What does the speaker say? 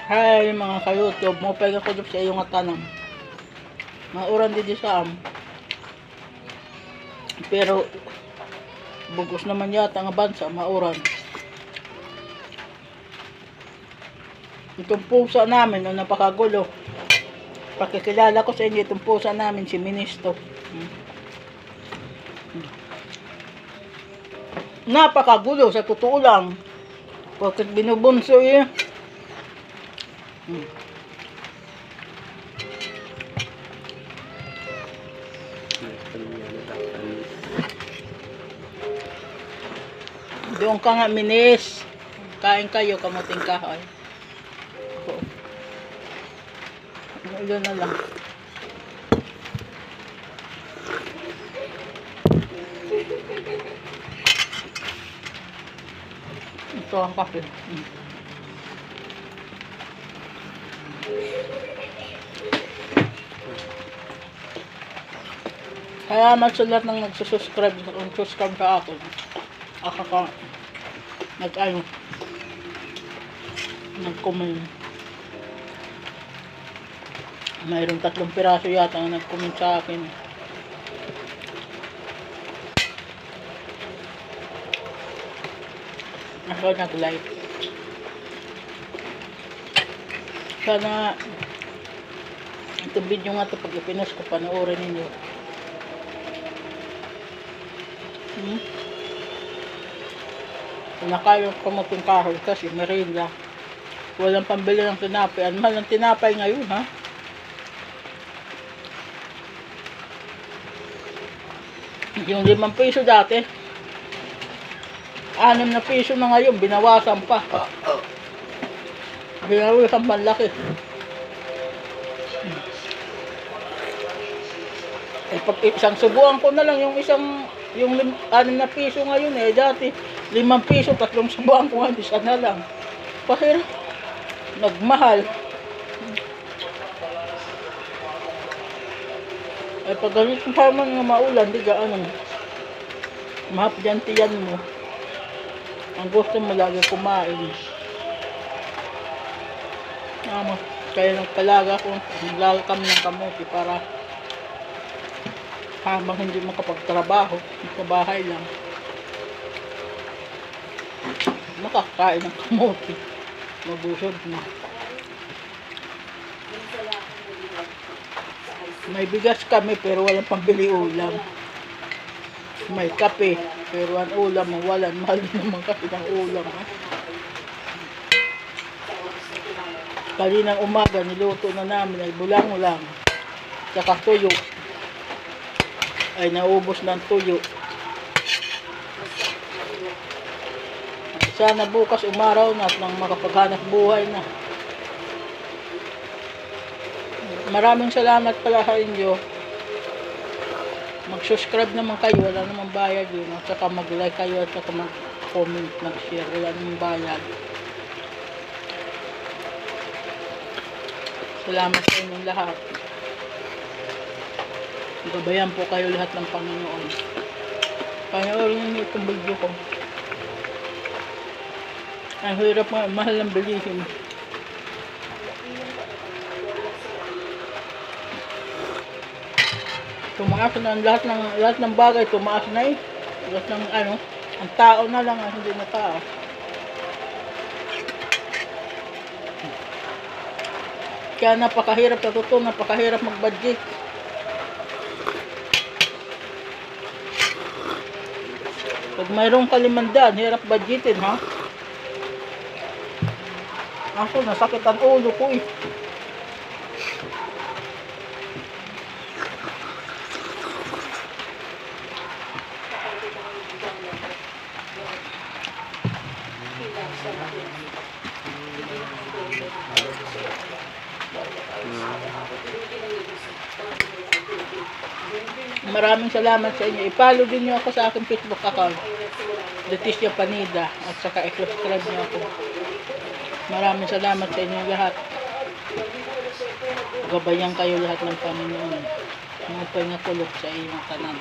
Hi mga ka-YouTube, mo pega ko sa iyong tanong. Mauran di sa pero bugos naman yata ang bansa, mauran. Itong pusa namin, napakagulo. Pakikilala ko sa inyo itong pusa namin, si Ministo. Napakagulo, sa totoo lang. Bakit binubunso eh? Doon ka nga, Minis. Kain kayo, kamuting kahoy. Ilan na lang. Ito ang kape. Salamat sa lahat ng nagsusubscribe sa akin. Ako ka nag-comment. Mayroong 3 piraso yata ang nag-comment sa akin. Ako nag-like. Sana itong video nga ito pag ipinost ko, panoorin ninyo. Nakayon ko mating kahoy kasi merinda. Walang pambili ng tinapay. Ang mahal ng tinapay ngayon, ha? Yung 5 piso dati, 6 na piso na ngayon, binawasan pa. Binawasan malaki. Eh, pag isang subuan ko na lang yung 6 na piso ngayon eh. Dati, 5 piso, 3 subuan ko nga, isa na lang. Kasi, nagmahal. Eh, pag ganit pa man nga maulan, di gaano. Mahapdyantiyan mo. Ang gusto mo lagi kumain. Kaya nagpalaga ko, naglaga kami ng kamote para habang hindi makapagtrabaho, sa bahay lang, makakain ng kamote. Mabusog na. May bigas kami pero walang pambili ulam. May kape pero ang ulam walang. Mahal naman kasi ng ulam. Kaninang umaga niluto na namin ay bulang-ulang. Saka tuyo. Ay naubos ng tuyo. Sana bukas umaraw na at nang makapaghanap buhay na. Maraming salamat pala sa inyo. Mag-subscribe naman kayo, wala namang bayad yun. At saka mag-like kayo at saka mag-comment, mag-share, wala namang bayad. Salamat sa inyong lahat. Gabayan po kayo lahat ng Panginoon. Panoorin niyo itong video ko. Ang hirap, mahal ng bilihin. Tumaas na lahat ng bagay, tumaas na eh. Lahat ng ang tao na lang, hindi na tao. Kaya napakahirap, sa totoo, napakahirap mag-budget. Pag mayroong kalimandaan, hirap budgetin, ha? Ako, nasakit ang ulo ko eh. Maraming salamat sa inyo. I-follow din niyo ako sa aking Facebook account, Leticia Panida, at saka i-subscribe niyo ako. Maraming salamat sa inyo lahat. Gabayan kayo lahat ng Panginoon. Mga kulot sa iyong tanan.